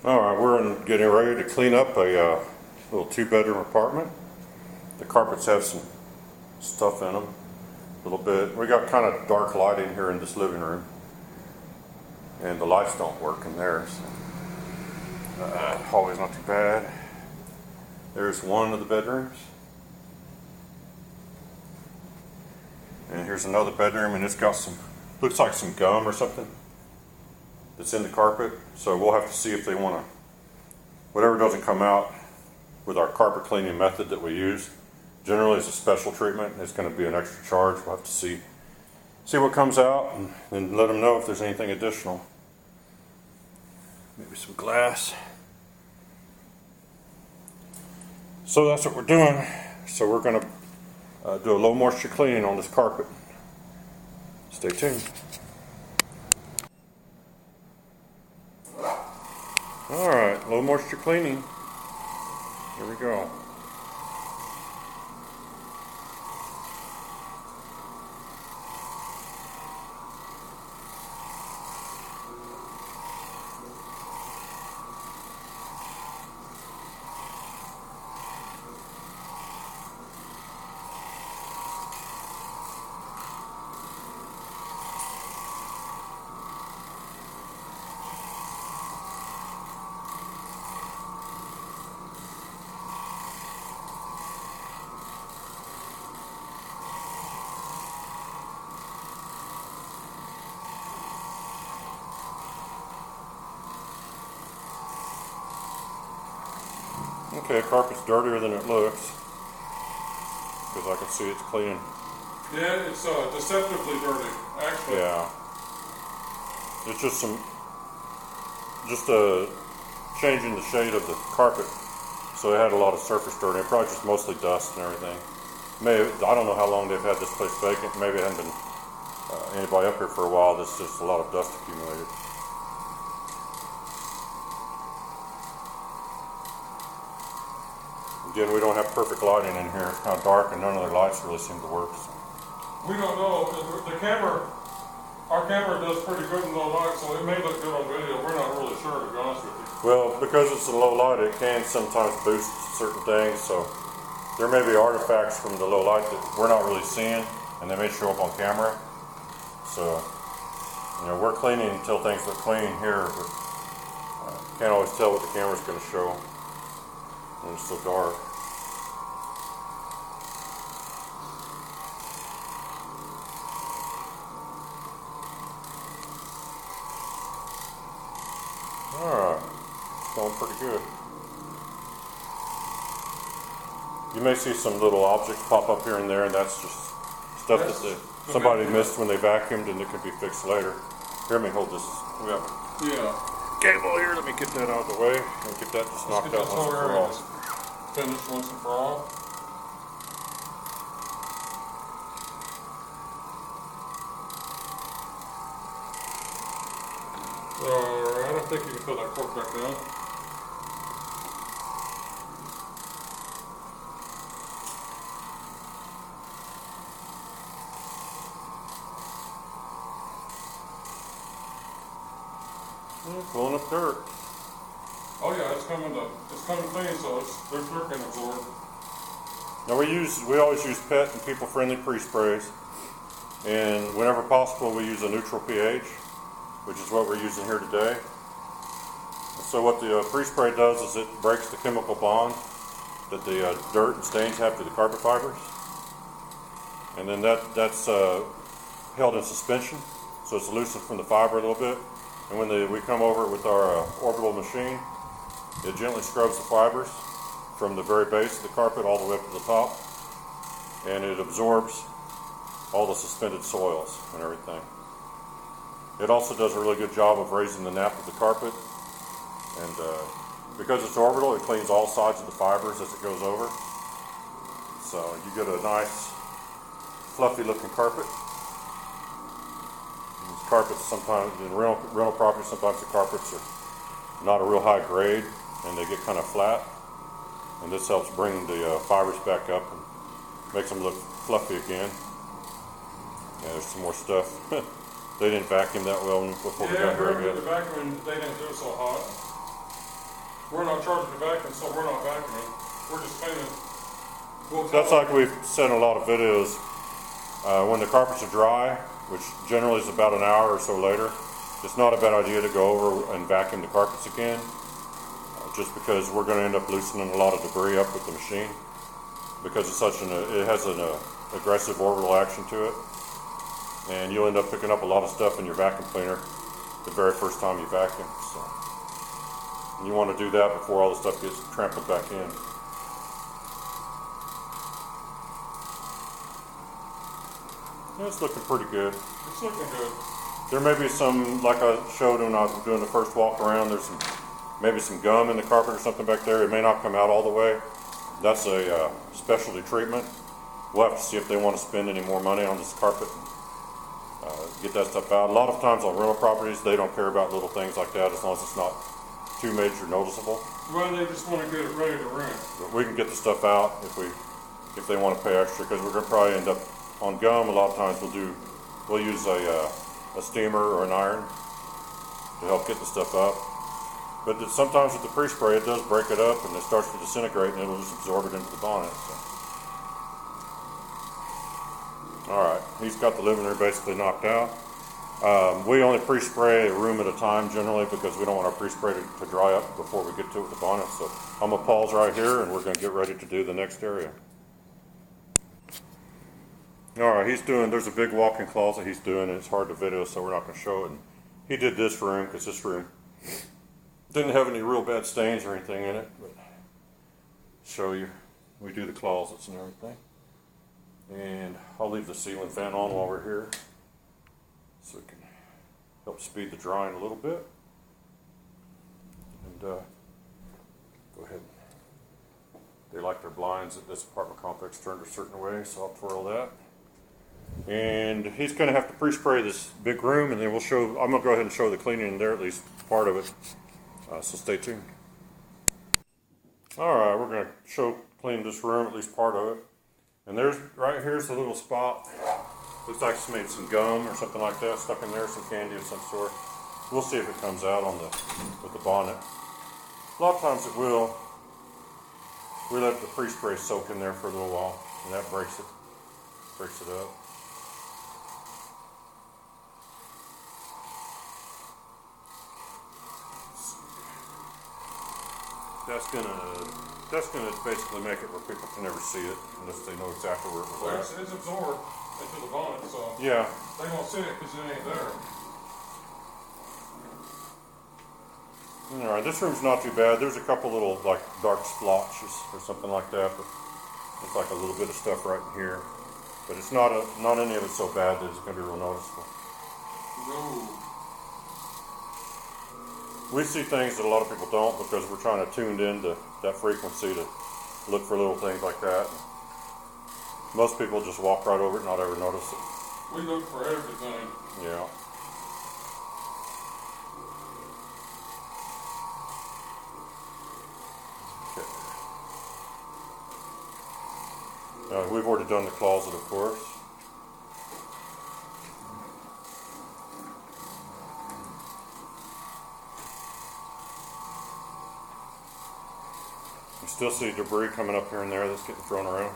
Alright, we're getting ready to clean up a little 2-bedroom apartment. The carpets have some stuff in them, a little bit. We got kind of dark lighting here in this living room, and the lights don't work in there. So, hallway's not too bad. There's one of the bedrooms. And here's another bedroom, and it's got some, looks like some gum or something that's in the carpet. So we'll have to see if they want to, whatever doesn't come out with our carpet cleaning method that we use. Generally it's a special treatment. It's going to be an extra charge. We'll have to see what comes out and let them know if there's anything additional. Maybe some glass. So that's what we're doing. So we're going to do a low moisture cleaning on this carpet. Stay tuned. Alright, low moisture cleaning. Here we go. Okay, carpet's dirtier than it looks, because I can see it's clean. Yeah, it's deceptively dirty, actually. Yeah. It's just changing the shade of the carpet, so it had a lot of surface dirt, and probably just mostly dust and everything. I don't know how long they've had this place vacant. Maybe it hasn't been anybody up here for a while. There's just a lot of dust accumulated. Again, we don't have perfect lighting in here. It's kind of dark, and none of the lights really seem to work. So. We don't know. Our camera does pretty good in low light, so it may look good on video. We're not really sure, to be honest with you. Well, because it's a low light, it can sometimes boost certain things. So there may be artifacts from the low light that we're not really seeing, and they may show up on camera. So, we're cleaning until things look clean here, but can't always tell what the camera's going to show when it's so dark. Alright, it's going pretty good. You may see some little objects pop up here and there, and that's just stuff that somebody missed when they vacuumed, and it could be fixed later. Here, let me hold this. Yeah. Cable here, let me get that out of the way and get that just knocked out once and for all. Finished once and for all. Alright, I think you can put that cork back down. Pulling up dirt. Oh yeah, it's coming clean, so there's dirt can absorb. Now we always use pet and people friendly pre-sprays, and whenever possible we use a neutral pH, which is what we're using here today. So what the pre-spray does is it breaks the chemical bond that the dirt and stains have to the carpet fibers, and then that's held in suspension, so it's loosened from the fiber a little bit. And when we come over with our orbital machine, it gently scrubs the fibers from the very base of the carpet all the way up to the top, and it absorbs all the suspended soils and everything. It also does a really good job of raising the nap of the carpet, and because it's orbital, it cleans all sides of the fibers as it goes over. So you get a nice, fluffy looking carpet. These carpets sometimes, in rental properties, sometimes the carpets are not a real high grade and they get kind of flat. And this helps bring the fibers back up and makes them look fluffy again. Yeah, there's some more stuff. They didn't vacuum that well before we got here, I guess. The vacuum, they didn't do it so hot. we're not charging the vacuum, so we're not vacuuming. We're just cleaning. That's like we've said in a lot of videos. When the carpets are dry, which generally is about an hour or so later, it's not a bad idea to go over and vacuum the carpets again, just because we're going to end up loosening a lot of debris up with the machine, because it's it has an aggressive orbital action to it, and you'll end up picking up a lot of stuff in your vacuum cleaner the very first time you vacuum. So, and you want to do that before all the stuff gets trampled back in. Yeah, it's looking pretty good. It's looking good. There may be some, like I showed when I was doing the first walk around, there's maybe some gum in the carpet or something back there. It may not come out all the way. That's a specialty treatment. We'll have to see if they want to spend any more money on this carpet and get that stuff out. A lot of times on rental properties, they don't care about little things like that as long as it's not too major noticeable. Well, they just want to get it ready to rent. But we can get the stuff out if they want to pay extra, because we're going to probably end up on gum. A lot of times we'll use a steamer or an iron to help get the stuff up. But sometimes with the pre-spray, it does break it up and it starts to disintegrate, and it'll just absorb it into the bonnet. So. Alright, he's got the living room basically knocked out. We only pre-spray a room at a time generally, because we don't want our pre-spray to dry up before we get to it with the bonnet. So I'm going to pause right here and we're going to get ready to do the next area. Alright, there's a big walk-in closet he's doing, and it's hard to video, so we're not going to show it. And he did this room because this room didn't have any real bad stains or anything in it, but show you, we do the closets and everything. And I'll leave the ceiling fan on while we're here, so it can help speed the drying a little bit. And go ahead. They like their blinds at this apartment complex turned a certain way, so I'll twirl that. And he's going to have to pre-spray this big room, and then I'm going to go ahead and show the cleaning in there, at least part of it. So stay tuned. Alright, we're going to clean this room, at least part of it. And right here's the little spot. Looks like it's made some gum or something like that stuck in there, some candy of some sort. We'll see if it comes out with the bonnet. A lot of times it will. We let the pre-spray soak in there for a little while, and that breaks it up. That's gonna basically make it where people can never see it unless they know exactly where it was Well, at. it's absorbed into the bonnet, so Yeah. they won't see it because it ain't there. Alright, this room's not too bad. There's a couple little like dark splotches or something like that, but it's like a little bit of stuff right in here. But it's not any of it so bad that it's gonna be real noticeable. No. We see things that a lot of people don't, because we're trying to tune into that frequency to look for little things like that. Most people just walk right over it and not ever notice it. We look for everything. Yeah. Okay. We've already done the closet, of course. You still see debris coming up here and there that's getting thrown around.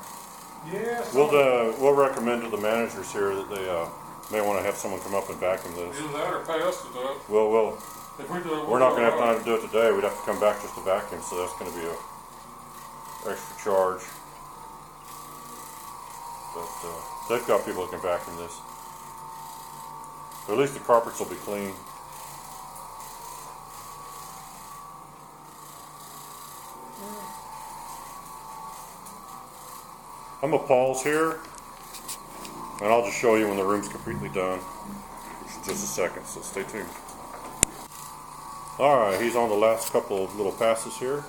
Yes. We'll recommend to the managers here that they may want to have someone come up and vacuum this. Either that or pay us to do it. We'll. If we do it, We're not going to have time to do it today. We'd have to come back just to vacuum, so that's going to be a extra charge. But they've got people that can vacuum this. So at least the carpets will be clean. I'm going to pause here, and I'll just show you when the room's completely done, which is just a second, so stay tuned. Alright, he's on the last couple of little passes here.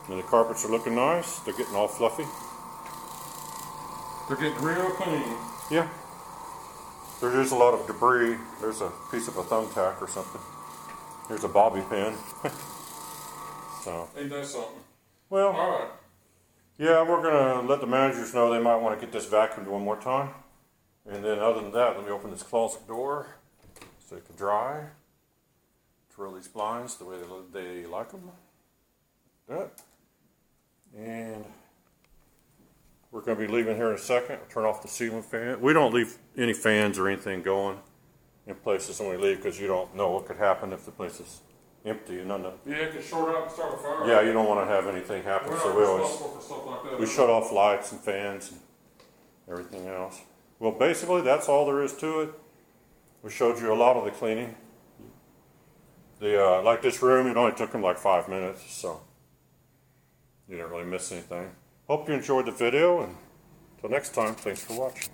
And the carpets are looking nice. They're getting all fluffy. They're getting real clean. Yeah. There's a lot of debris. There's a piece of a thumbtack or something. Here's a bobby pin. So. Ain't that something? Well. Alright. Yeah, we're going to let the managers know they might want to get this vacuumed one more time. And then other than that, let me open this closet door so it can dry. throw these blinds the way they like them. That. And we're going to be leaving here in a second. Turn off the ceiling fan. We don't leave any fans or anything going in places when we leave because you don't know what could happen if the place is empty and none of. Yeah, it can short out and start a fire. Yeah, you don't want to have anything happen, so we always for stuff like that. we shut off lights and fans and everything else. Well, basically that's all there is to it. We showed you a lot of the cleaning. The like this room, it only took them like 5 minutes, so you didn't really miss anything. Hope you enjoyed the video, and until next time, thanks for watching.